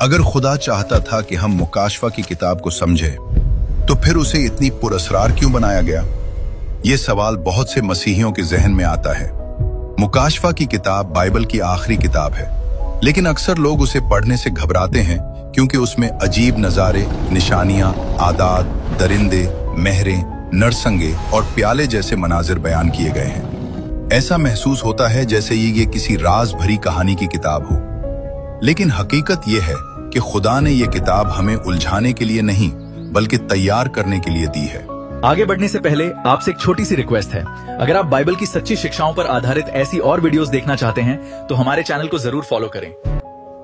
अगर खुदा चाहता था कि हम मुकाशफा की किताब को समझें, तो फिर उसे इतनी पुरअसरार क्यों बनाया गया? ये सवाल बहुत से मसीहियों के जहन में आता है। मुकाशफा की किताब बाइबल की आखिरी किताब है, लेकिन अक्सर लोग उसे पढ़ने से घबराते हैं क्योंकि उसमें अजीब नज़ारे, निशानियां, आदात, दरिंदे, महरें, नरसंगे और प्याले जैसे मनाजिर बयान किए गए हैं। ऐसा महसूस होता है जैसे ये किसी राज भरी कहानी की किताब हो। लेकिन हकीकत ये है कि खुदा ने ये किताब हमें उलझाने के लिए नहीं, बल्कि तैयार करने के लिए दी है। आगे बढ़ने से पहले आपसे एक छोटी सी रिक्वेस्ट है। अगर आप बाइबल की सच्ची शिक्षाओं पर आधारित ऐसी और वीडियोस देखना चाहते हैं तो हमारे चैनल को जरूर फॉलो करें।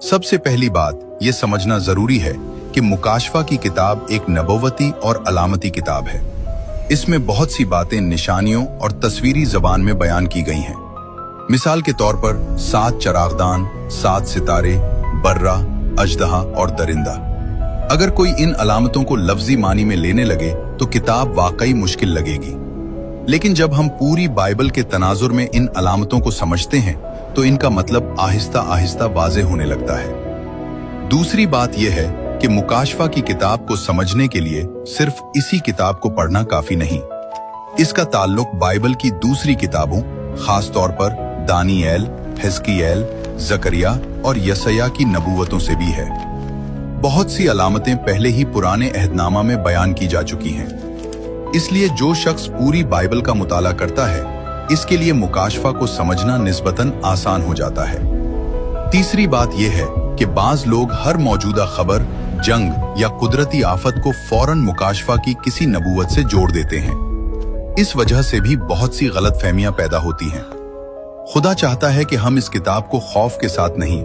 सबसे पहली बात ये समझना जरूरी है कि मुकाशफा की किताब एक नबुव्वती और अलामती किताब है। इसमें बहुत सी बातें निशानियों और तस्वीरी जबान में बयान की गई हैं। मिसाल के तौर पर 7 चरागदान, 7 सितारे, बर्रा, अजदहा और दरिंदा। अगर कोई इन अलामतों को लफ्जी मानी में लेने लगे तो किताब वाकई मुश्किल लगेगी। लेकिन जब हम पूरी बाइबल के तनाजुर में इन अलामतों को समझते हैं तो इनका मतलब आहिस्ता आहिस्ता वाज़े होने लगता है। दूसरी बात यह है कि मुकाशफा की किताब को समझने के लिए सिर्फ इसी किताब को पढ़ना काफी नहीं। इसका ताल्लुक बाइबल की दूसरी किताबों, खास तौर पर दानिएल, हिजकियेल, जकरिया और यशायाह की नबूवतों से भी है। बहुत सी अलामतें पहले ही पुराने अहदनामा में बयान की जा चुकी हैं। इसलिए जो शख्स पूरी बाइबल का मुताला करता है, इसके लिए मुकाशफा को समझना निस्बतन आसान हो जाता है। तीसरी बात यह है कि बाज लोग हर मौजूदा खबर, जंग या कुदरती आफत को फौरन मुकाशफा की किसी नबूवत से जोड़ देते हैं। इस वजह से भी बहुत सी गलतफहमियां पैदा होती हैं। खुदा चाहता है कि हम इस किताब को खौफ के साथ नहीं,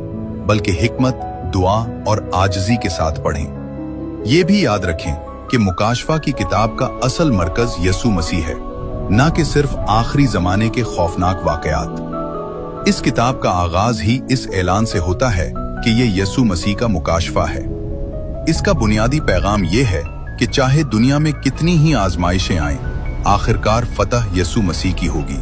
बल्कि हिकमत, दुआ और आजिज़ी के साथ पढ़ें। ये भी याद रखें कि मुकाशफा की किताब का असल मरकज यसू मसीह है, न कि सिर्फ आखिरी जमाने के खौफनाक वाकयात। इस किताब का आगाज ही इस ऐलान से होता है कि ये यसू मसीह का मुकाशफा है। इसका बुनियादी पैगाम ये है कि चाहे दुनिया में कितनी ही आजमाइशें आएं, आखिरकार फतह यसू मसीह की होगी।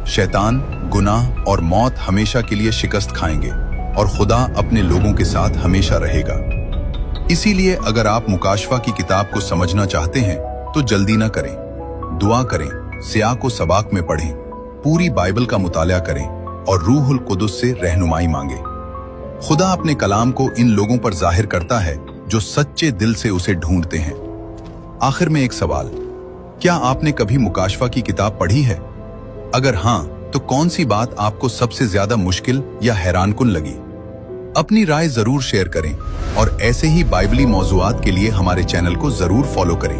शैतान, गुनाह और मौत हमेशा के लिए शिकस्त खाएंगे और खुदा अपने लोगों के साथ हमेशा रहेगा। इसीलिए अगर आप मुकाशफा की किताब को समझना चाहते हैं तो जल्दी न करें, दुआ करें, सियाह को सबाक में पढ़ें, पूरी बाइबल का मुताला करें और रूहुल कुदुस से रहनुमाई मांगे। खुदा अपने कलाम को इन लोगों पर जाहिर करता है जो सच्चे दिल से उसे ढूंढते हैं। आखिर में एक सवाल, क्या आपने कभी मुकाशफा की किताब पढ़ी है? अगर हाँ, तो कौन सी बात आपको सबसे ज्यादा मुश्किल या हैरानकुन लगी? अपनी राय जरूर शेयर करें और ऐसे ही बाइबली मौज़ूआत के लिए हमारे चैनल को जरूर फॉलो करें।